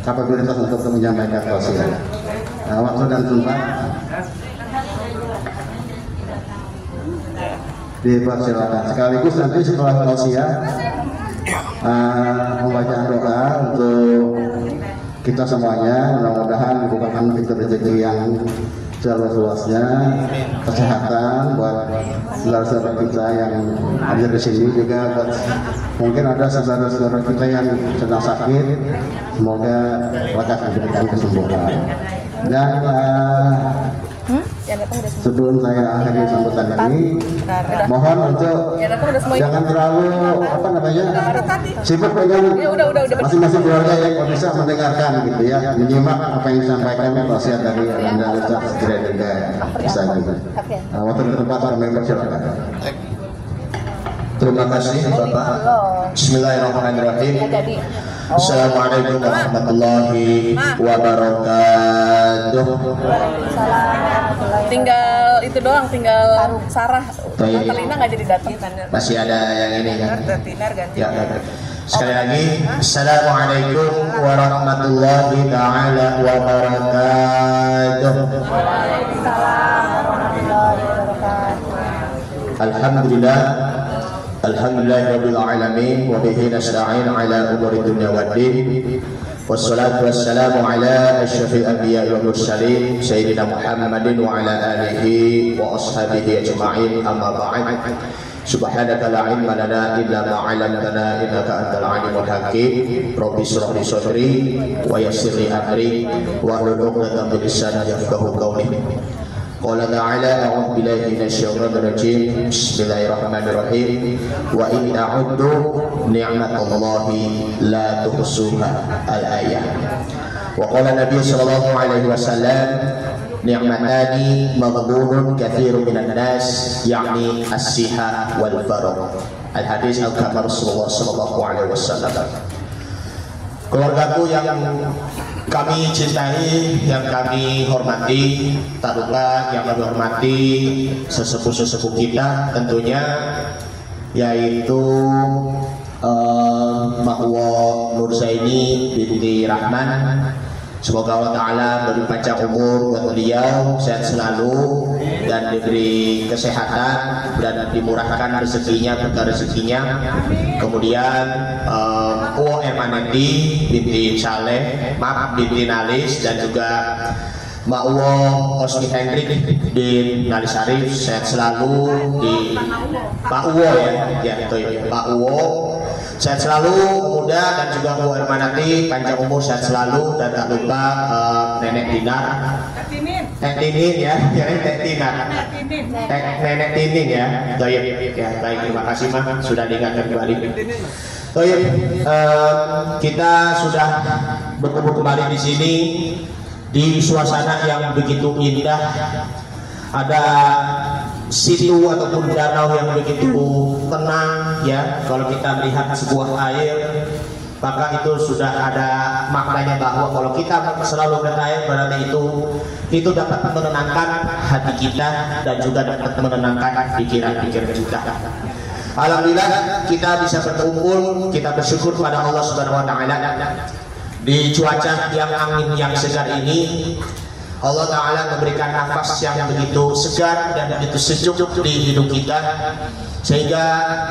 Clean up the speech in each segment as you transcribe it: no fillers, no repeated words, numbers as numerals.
kapabilitas untuk menyampaikan tausiah. Waktu dan tempat dipersilakan. Sekaligus nanti setelah tausiah pembacaan doa untuk kita semuanya, mudah-mudahan bukan pintu rezeki yang seluas-luasnya, kesehatan buat saudara-saudara kita yang hadir di sini, juga buat mungkin ada saudara-saudara kita yang sedang sakit, semoga lekas diberikan kesembuhan. Dan sebelum saya akhiri sambutan ini, mohon untuk jangan terlalu sibuk dengan masing-masing keluarga yang bisa mendengarkan gitu ya, menyimak apa yang disampaikan wasiat dari Anda Ustaz kira-kira bisa gitu. Waktu dan tempat kami persilakan. Terima kasih Bapak. Bismillahirrahmanirrahim. Assalamualaikum warahmatullahi wabarakatuh. Tinggal itu doang, tinggal Sarah. Kalina nggak jadi datang. Masih ada yang ini kan? Ya. Sekali lagi, Assalamualaikum warahmatullahi taala wabarakatuh. Alhamdulillah. Alhamdulillahirabbil alamin wa bihi nasta'in ala umuri dunya waddin. Wassalatu wassalamu ala asyrafil anbiya'i wal mursalin sayyidina Muhammadin wa ala alihi wa ashabihi ajma'in, amma ba'd. Subhanaka la ilma lana illa ma 'allamtana innaka antal alimul hakim. Rabbi shrah li sadri wa yassir li amri wa hlul 'uqdatam min lisani yafqahu qawli. Qala ta'ala a'udzu billahi minasyaitonir rajim. Bismillahirrahmanirrahim. Wa in ta'uddu ni'matallahi la tuhsuha. Al-ayah. Wa qala Nabi sallallahu alaihi wasallam, ni'matani maghdunun katsirun minan nas, yakni as-siha wal faragh. Al-hadis al-kama Rasulullah sallallahu alaihi wasallam. Keluargaku yang kami cintai, yang kami hormati, tak lupa yang kami hormati sesepuh-sesepuh kita tentunya, yaitu Mahwa Nurzaini binti Rahman. Semoga Allah Ta'ala beri panjang umur buat beliau, sehat selalu dan diberi kesehatan dan dimurahkan rezekinya, berkah rezekinya. Kemudian Emaneti binti Saleh, binti Nalis, dan juga Ma'wo Osmi Hendrik bin Nalis Arif, sehat selalu di Pak Uwo ya Pak Uwo, sehat selalu muda, dan juga Bu Hermanati panjang umur, sehat selalu, dan tak lupa Nenek Dinar, Tinin ya, Nenek Tinin ya. Baik, terima kasih Mah sudah diingatkan kembali. Kita sudah bertemu kembali di sini di suasana yang begitu indah. Ada situ ataupun danau yang begitu tenang ya. Kalau kita melihat sebuah air, maka itu sudah ada maknanya bahwa kalau kita selalu melihat air, berarti itu dapat menenangkan hati kita dan juga dapat menenangkan pikiran-pikiran kita. Alhamdulillah kita bisa berkumpul, kita bersyukur kepada Allah Subhanahu wa taala di cuaca yang angin yang segar ini. Allah Ta'ala memberikan nafas yang begitu segar dan begitu sejuk di hidup kita, sehingga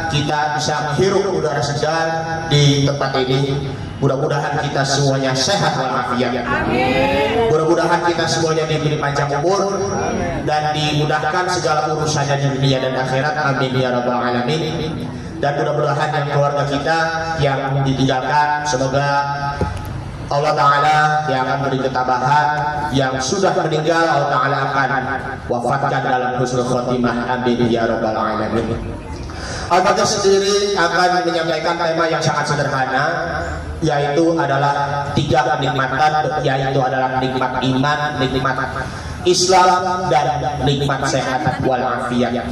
kita bisa menghirup udara segar di tempat ini. Mudah-mudahan kita semuanya sehat walafiat. Mudah-mudahan kita semuanya diberi panjang umur dan dimudahkan segala urusannya di dunia dan akhirat. Amin ya rabbal alamin. Dan mudah-mudahan yang keluarga kita yang ditinggalkan, semoga Allah Ta'ala yang akan beri ketabahan, yang sudah meninggal Allah Ta'ala akan wafatkan dalam husnul khotimah. Amin ya rabbal alamin. Al-Fatihah sendiri akan menyampaikan tema yang sangat sederhana, yaitu adalah 3 kenikmatan, yaitu adalah nikmat iman, nikmat Islam, dan nikmat sehat walafiat.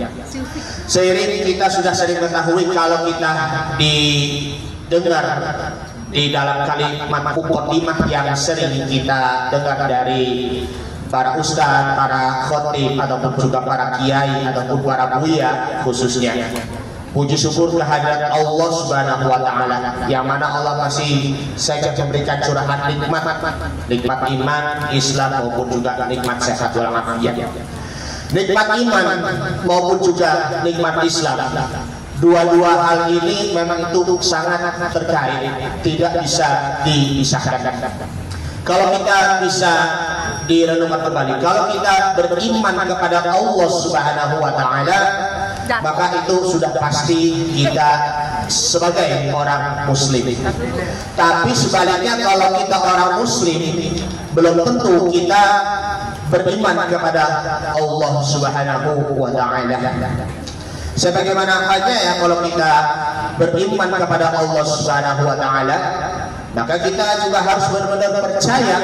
Seiring kita sudah sering mengetahui kalau kita didengar di dalam kalimat muqaddimah yang sering kita dengar dari para ustadz, para khotib, ataupun juga para kiai, ataupun para buya khususnya, Puji syukur kehadirat Allah Subhanahu wa taala yang mana Allah masih saja memberikan curahan nikmat iman, Islam maupun juga nikmat sehat walafiat. Nikmat iman maupun juga nikmat Islam. Dua-dua hal ini memang itu sangat terkait, tidak bisa dipisahkan. Kalau kita bisa direnungkan kembali, kalau kita beriman kepada Allah Subhanahu wa taala, maka itu sudah pasti kita sebagai orang muslim. Tapi sebaliknya kalau kita orang muslim, belum tentu kita beriman kepada Allah Subhanahu wa taala. Sebagaimana halnya ya kalau kita beriman kepada Allah Subhanahu wa taala, maka kita juga harus benar-benar percaya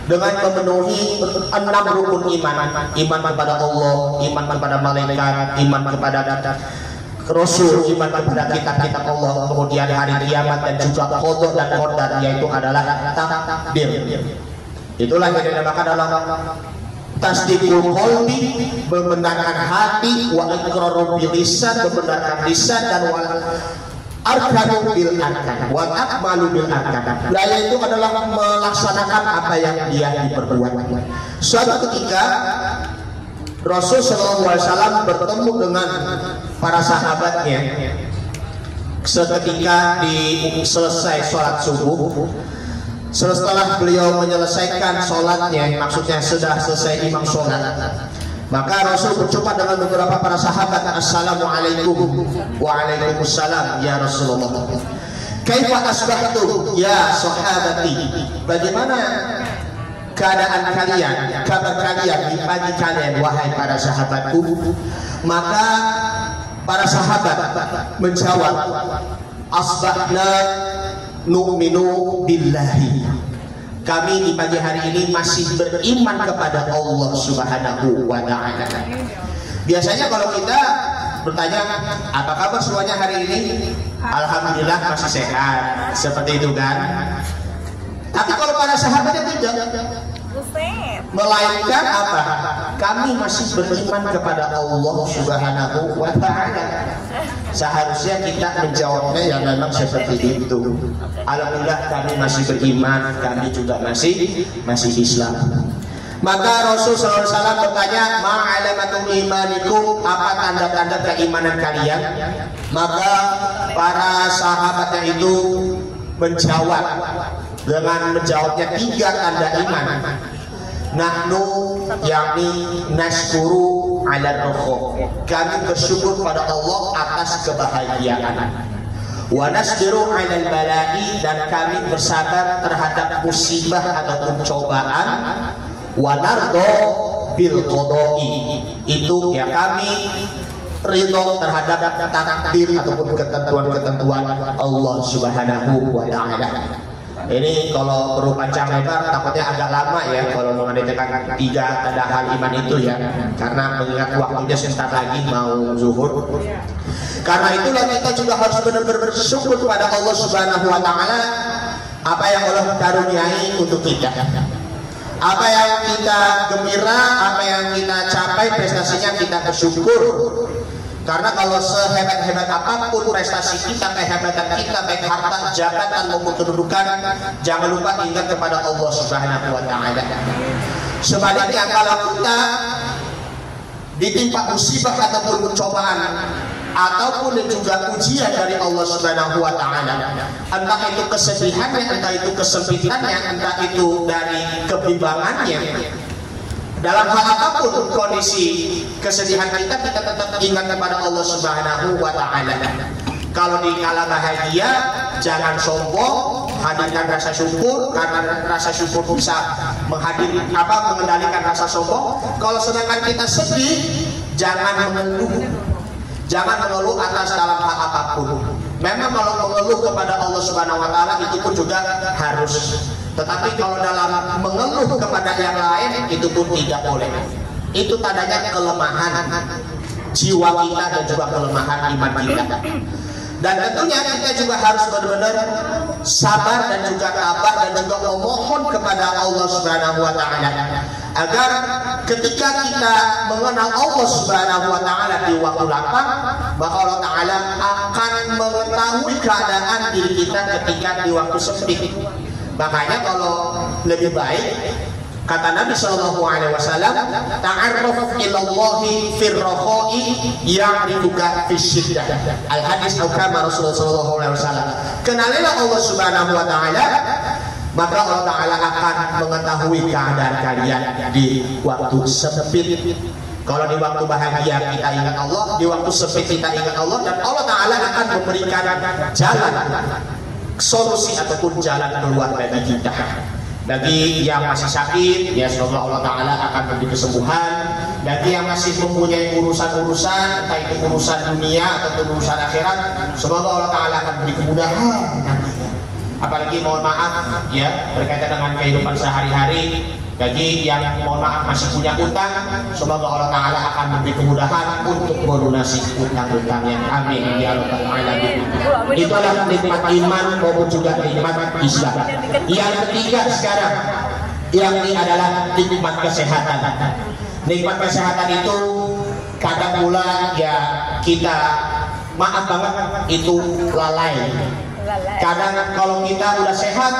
dengan memenuhi 6 rukun iman. Iman kepada Allah, iman kepada malaikat, iman kepada Rasul, iman kepada kitab-kitab Allah, kemudian hari kiamat dan juga qada dan qadar, yaitu adalah takdir. Itulah yang dinamakan dalam tasdiqul qalbi, membenarkan hati, wa iqrarul bil lisan, membenarkan lisan, dan wal arkanu bil arkan wa akmalu bil arkan. Daya itu adalah melaksanakan apa yang dia diperbuat. Suatu ketika Rasul sallallahu alaihi wasallam bertemu dengan para sahabatnya seketika selesai sholat subuh. Setelah beliau menyelesaikan sholatnya, maksudnya sudah selesai imam sholat, maka Rasul berjumpa dengan beberapa para sahabat. Assalamualaikum. Waalaikumsalam ya Rasulullah. Kaifa asbahtum ya sahabati? Bagaimana keadaan kalian, kabar kalian di pagi kalian wahai para sahabatku? Maka para sahabat menjawab, asbahna nu'minu billahi. Kami di pagi hari ini masih beriman kepada Allah Subhanahu wa ta'ala. Biasanya kalau kita bertanya, apa kabar semuanya hari ini? Alhamdulillah masih sehat. Seperti itu kan? Tapi kalau para sahabatnya tidak, melainkan apa? Kami masih beriman kepada Allah Subhanahu wa ta'ala. Seharusnya kita menjawabnya yang memang seperti itu. Alhamdulillah kami masih beriman, kami juga masih Islam. Maka Rasul sallallahu alaihi wasallam bertanya, ma'alamatul imanikum, apa tanda-tanda keimanan kalian? Maka para sahabatnya itu menjawab dengan menjawabnya 3 tanda iman. Nahnu yakni nashkuru ala rukhu, kami bersyukur pada Allah atas kebahagiaan. Wa nasbiru ala balai, dan kami bersabar terhadap musibah ataupun cobaan. Wa nardo bil qada'i, itu ya kami ridho terhadap takdir ataupun ketentuan-ketentuan Allah Subhanahu wa ta'ala. Ini kalau perlu panjang lebar takutnya agak lama ya kalau mengenai 3 tanda hal iman itu ya, karena mengingat waktunya sebentar lagi mau zuhur. Karena itulah kita juga harus benar-benar bersyukur kepada Allah Subhanahu wa ta'ala apa yang Allah karuniai untuk kita, apa yang kita gembira, apa yang kita capai prestasinya kita bersyukur. Karena kalau sehebat-hebat apapun prestasi kita, kehebatan kita, baik harta, jabatan maupun kedudukan, jangan lupa ingat kepada Allah Subhanahu wa ta'ala. Sebaliknya kalau kita ditimpa musibah ataupun cobaan ataupun juga ujian dari Allah Subhanahu wa ta'ala, entah itu kesedihannya, entah itu kesempitannya, entah itu dari kebimbangannya, dalam hal apapun kondisi kesedihan kita tetap ingat kepada Allah Subhanahu wa ta'ala. Kalau di kala bahagia jangan sombong, hadirkan rasa syukur, karena rasa syukur bisa mengendalikan rasa sombong. Kalau sedangkan kita sedih, jangan mengeluh. Jangan mengeluh atas dalam hal apapun. Memang kalau mengeluh kepada Allah Subhanahu wa ta'ala itu pun juga harus. Tetapi kalau dalam mengeluh kepada yang lain itu pun tidak boleh. Itu tandanya kelemahan jiwa kita dan juga kelemahan iman kita. Dan tentunya kita juga harus benar-benar sabar dan juga tabah dan juga memohon kepada Allah Subhanahu wa ta'ala agar ketika kita mengenal Allah Subhanahu wa taala di waktu lapang, maka Allah taala akan mengetahui keadaan diri kita ketika di waktu sempit. Makanya kalau lebih baik, kata Nabi Shallallahu Alaihi Wasallam, ta'arraf ilallahi firrokhoi ya'rifuka fisyiddah. Al hadis al-kama Rasulullah Shallallahu Alaihi Wasallam. Kenalilah Allah Subhanahu Wa Taala, maka Allah Taala akan mengetahui keadaan kalian di waktu sempit. Kalau di waktu bahagia kita ingat Allah, di waktu sempit kita ingat Allah, dan Allah Taala akan memberikan jalan, solusi ataupun jalan keluar bagi kita. Bagi yang masih sakit, ya semoga Allah Ta'ala akan memberi kesembuhan. Bagi yang masih mempunyai urusan-urusan, entah itu urusan dunia atau urusan akhirat, semoga Allah Ta'ala akan memberi kemudahan. Apalagi mohon maaf ya, berkaitan dengan kehidupan sehari-hari. Bagi yang mohon maaf masih punya utang, semoga Allah Ta'ala akan memberi kemudahan untuk melunasi utang-utangnya. Amin ya rabbal alamin. Itulah nikmat iman maupun juga nikmat Islam. Yang ketiga sekarang, yakni adalah nikmat kesehatan. Nikmat kesehatan itu kadang pula ya kita maaf banget itu lalai. Kadang kalau kita udah sehat,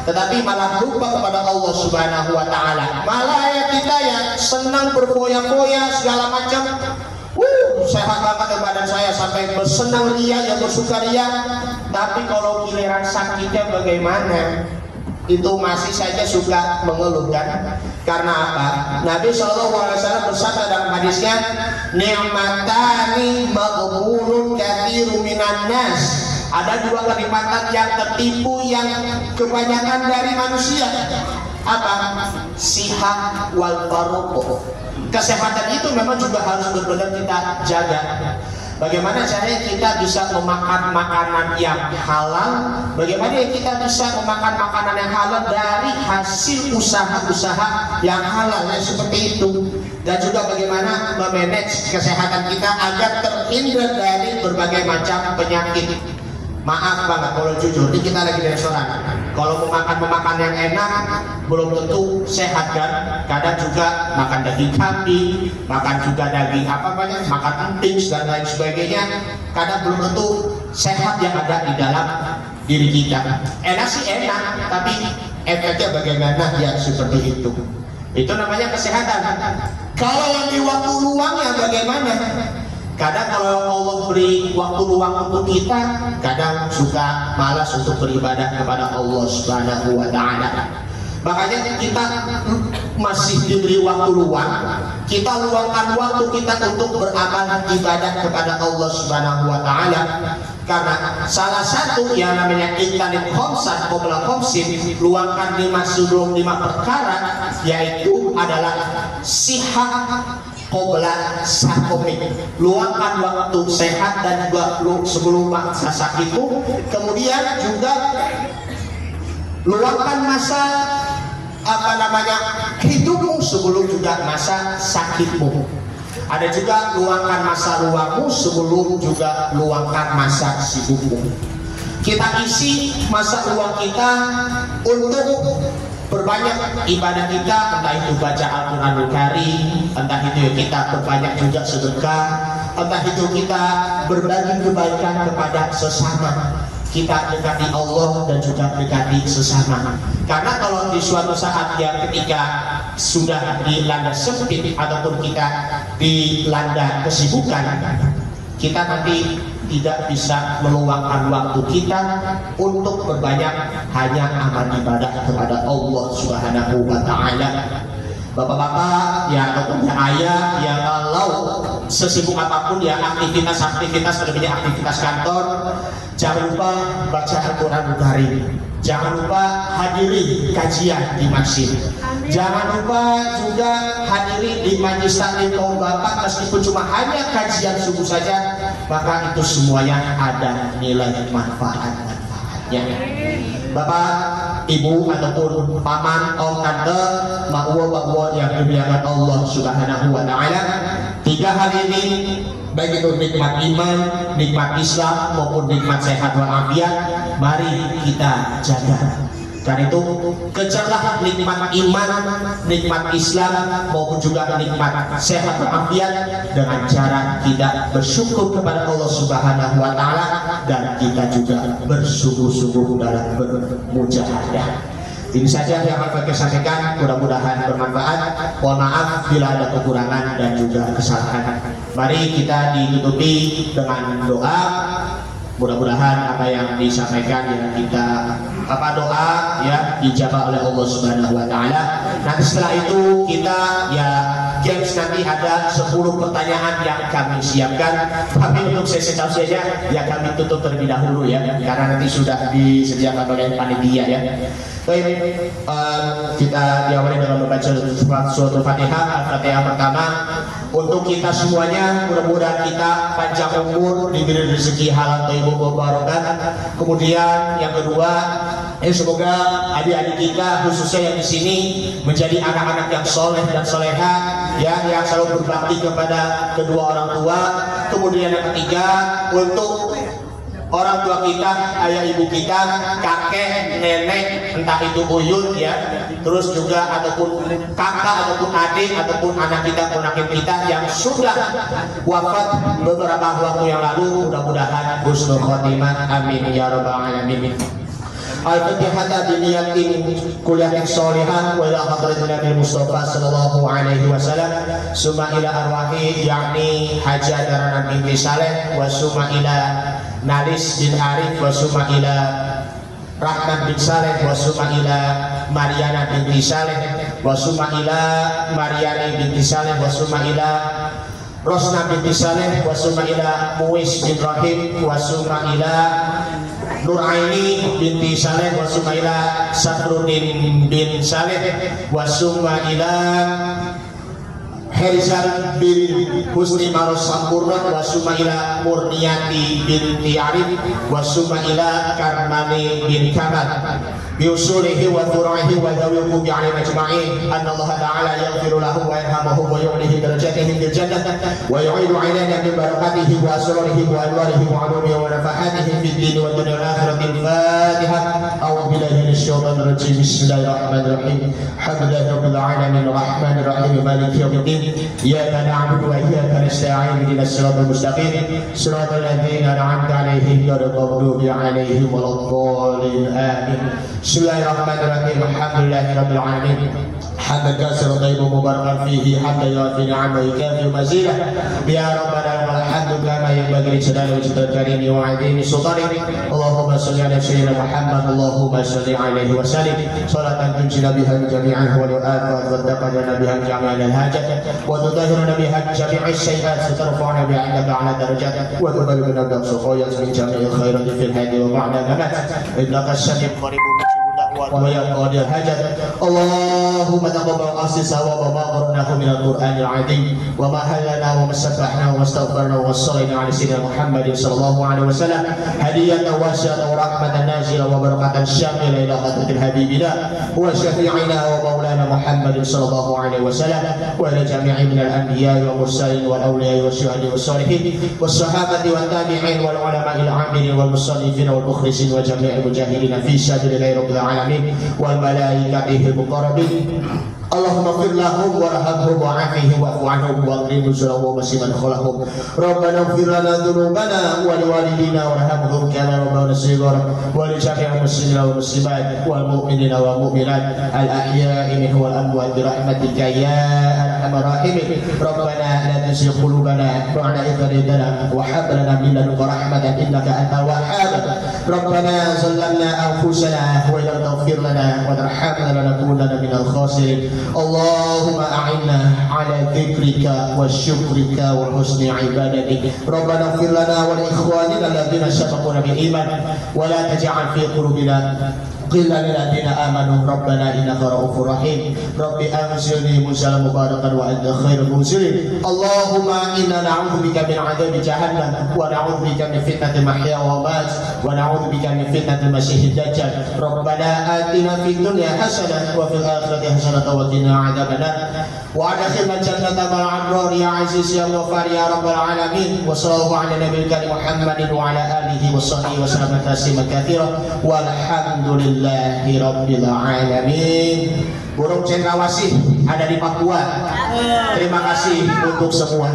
tetapi malah lupa kepada Allah Subhanahu Wa Taala. Malah ya kita ya senang berfoya-foya segala macam. Sehat banget badan saya sampai bersenang ria, ya bersukaria. Tapi kalau giliran sakitnya bagaimana? Itu masih saja suka mengeluhkan. Karena apa? Nabi SAW bersabda dalam hadisnya, ni'matani maghbunun katsirun minan nas. Ada dua kenikmatan yang tertipu yang kebanyakan dari manusia. Apa? Sihat wal faruq. Kesehatan itu memang juga harus benar-benar kita jaga. Bagaimana caranya kita bisa memakan makanan yang halal? Bagaimana kita bisa memakan makanan yang halal dari hasil usaha-usaha yang halal, seperti itu. Dan juga bagaimana memanage kesehatan kita agar terhindar dari berbagai macam penyakit. Maaf banget kalau jujur, ini kita lagi di restoran. Kalau memakan yang enak belum tentu sehat kan. Kadang juga makan daging kambing, makan juga daging apa banyak, makan emping dan lain sebagainya. Kadang belum tentu sehat yang ada di dalam diri kita. Enak sih enak, tapi efeknya bagaimana ya seperti itu. Itu namanya kesehatan. Kalau yang di waktu luangnya bagaimana? Kadang kalau Allah beri waktu luang untuk kita, kadang suka malas untuk beribadah kepada Allah Subhanahu Wa Taala. Makanya kita masih diberi waktu luang, kita luangkan waktu kita untuk beramal ibadah kepada Allah Subhanahu Wa Taala. Karena salah satu yang namanya iktanim khomsan qabla khomsin, luangkan 5 sebelum 5 perkara, yaitu adalah sihat qabla sakomik, luangkan waktu sehat dan juga sebelum masa sakitmu. Kemudian juga luangkan masa hidupmu sebelum juga masa sakitmu. Ada juga luangkan masa luangmu sebelum juga luangkan masa sibukmu. Kita isi masa luang kita untuk berbanyak ibadah kita, entah itu baca Al-Quranul Karim, entah itu kita berbanyak juga sedekah, entah itu kita berbagi kebaikan kepada sesama. Kita dekati Allah dan juga dekati sesama. Karena kalau di suatu saat yang ketika sudah dilanda sempit ataupun kita dilanda kesibukan, kita nanti tidak bisa meluangkan waktu kita untuk berbanyak hanya amal ibadah kepada Allah Subhanahu Wa Taala. Bapak-bapak ya ataupun ya ayah ya, kalau sesibuk apapun ya aktivitas terlebihnya aktivitas kantor, jangan lupa baca Al-Quranul Karim, jangan lupa hadiri kajian di masjid, jangan lupa juga hadiri di majelis taklim kaum bapak, meskipun cuma hanya kajian subuh saja, maka itu semuanya ada nilai manfaatnya. Bapak, ibu ataupun paman, om, tante, mahwa yang dimuliakan Allah Subhanahu Wa Taala, 3 hal ini baik itu nikmat iman, nikmat Islam maupun nikmat sehat walafiat, mari kita jaga. Karena itu kejarlah nikmat iman, nikmat Islam maupun juga nikmat sehat walafiat dengan cara kita bersyukur kepada Allah Subhanahu wa taala dan kita juga bersungguh-sungguh dalam bermujahadah. Ini saja yang akan saya sampaikan, mudah-mudahan bermanfaat. Mohon maaf bila ada kekurangan dan juga kesalahan. Mari kita ditutupi dengan doa. Mudah-mudahan apa yang disampaikan yang kita doa ya dijabah oleh Allah Subhanahu wa taala. Nanti setelah itu kita ya games nanti ada 10 pertanyaan yang kami siapkan. Tapi untuk sesi saja ya kami tutup terlebih dahulu ya karena nanti sudah disediakan oleh panitia ya. Baik, kita diawali dengan membaca surat Fatihah. Al-Fatihah pertama untuk kita semuanya, mudah-mudahan kita panjang umur, diberi rezeki halal thayyib barokah. Kemudian yang kedua, semoga adik-adik kita khususnya yang di sini menjadi anak-anak yang soleh dan soleha, ya, yang selalu berbakti kepada kedua orang tua. Kemudian yang ketiga, untuk orang tua kita, ayah ibu kita, kakek, nenek, entah itu buyut ya, terus juga ataupun kakak ataupun adik ataupun anak kita, ponakan kita yang sudah wafat beberapa waktu yang lalu, mudah-mudahan husnul khotimah, amin ya rabbal alamin. Al-Fatihah biniyatin kuliatin sholihah wa ila hadratin Nabi Mustafa sallallahu alaihi wasallam summa ila arwahi yakni Haji Adaran binti Saleh wa summa ila Nalis bin Arif wa summa ila Rahman bin Saleh wa summa ila Mariana binti Saleh wa summa ila Mariani binti Saleh wa summa ila Rosna binti Saleh wa summa ila Muis bin Rahim wa summa ila Nuraini binti Saleh wa summa ila Sadruddin bin Saleh wa summa ila Herizal bin Husni Maros Sampurna wa summa ila Murniati binti Arif wa summa ila Karmani bin Kamal biusulihi wa thuraihi wa dhawihi bi'alim ajma'in anna Allah ta'ala yaghfiru lahum wa yarhamuhum wa yu'lihi darajatihim bil jannah wa yu'idu 'alaina min barakatihi wa asrarihi wa anwarihi wa 'ulumihi wa nafahatihi fid din wa dunya wal akhirati. Al-Fatihah. A'udzu billahi minasy syaithanir rajim. Bismillahirrahmanirrahim. Alhamdulillahi rabbil alamin arrahmanir rahim maliki yaumiddin. Iyyaka na'budu wa iyyaka nasta'in. Ihdinas siratal mustaqim. Siratal ladzina an'amta 'alaihim ghairil maghdubi 'alaihim waladdallin. Amin. Bismillahirrahmanirrahim. Alhamdulillahirabbil alamin. Hamdan katsiran thayyiban mubarakan fihi hatta yafi ni'amahu yukafi mazidah. Ya rabbana lakal hamdu kama yanbaghi li jalali wajhikal karim wa 'azimi sultanik. Allahumma shalli ala sayyidina Muhammad. Allahumma shalli alaihi wa sallim salatan tunjina biha jami'an halu'at wa tadaqana biha jami'al hajat wa tutahhiruna biha jami'as sayyi'at wa tarfa'una biha 'indaka 'ala darajat wa tuballighuna biha safayat min jami'il khairat fil hayati wa ba'da mamat. Innaka as-sami'ul qarib wa ya qadir hajat. Allahumma taqabbal asisa wa ma qara'nahu min al-Qur'anil 'azim wa ma halana wa masabbahna wa astaghfarna wa sallallahu ala sayyidina Muhammadin sallallahu alaihi wasallam hadiyatan wasi'atan wa rahmatan nazila wa barakatan syamila ila hadratil habibina wa syafi'ina wa maulana Muhammadin sallallahu alaihi wasallam wa ila jami'i minal anbiya'i wa mursalin wal awliya'i wa syuhada'i was salihin was sahabati wat tabi'in wal ulama'il 'amilin wal musannifin wal mukhlisin wa jami'il mujahidin fi sabilillahi rabbil alamin wal malaikatihi muqarrabin. Allahumma fir lahum warhamhum wa'afihim wa'fu anhum wa'qim nuzulahum wa siman khalahum. Rabbana fir lana dhunubana wa liwalidina warhamhum kama rabbana shighara wa li jami'il muslimina wal muslimat wal mu'minina wal mu'minat al ahya'i minhum wal amwat bi rahmatika ya arhamar rahimin. Rabbana la tuzigh qulubana ba'da idh hadaytana wa hab lana min ladunka rahmatan innaka antal wahhab. Rabbana zalamna anfusana wa illam taghfir lana wa tarhamna lanakunanna minal khasirin. Allahumma a'inna ala dzikrika wa syukrika wa husni ibadatik. Rabbana ighfir lana wa li ikhwanina alladziina sabaquna bil iman wa la taj'al fi qulubina qilla lil ladzina amanu rabbana innaka ra'ufur rahim. Rabbi anzilni munzalan mubarakan wa anta khairul munzilin. Allahumma inna na'udzubika min 'adzabi jahannam wa na'udzubika min fitnatil mahya wa mamat wa na'udzubika min fitnatil masiihid dajjal. Rabbana atina fid dunya hasanah wa fil akhirati hasanah wa qina 'adzabannar wa adkhilna jannata ma'al abrar ya aziz ya ghaffar ya rabbal alamin. Wa sallallahu ala nabiyil karim Muhammadin wa ala alihi wa sahbihi wa sallam tasliman katsiran walhamdulillah Alhamdulillahirabbil alamin. Burung cendrawasih ada di Papua. Terima kasih untuk semua.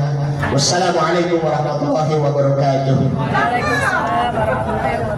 Wassalamualaikum warahmatullahi wabarakatuh. Waalaikumsalam warahmatullahi wabarakatuh.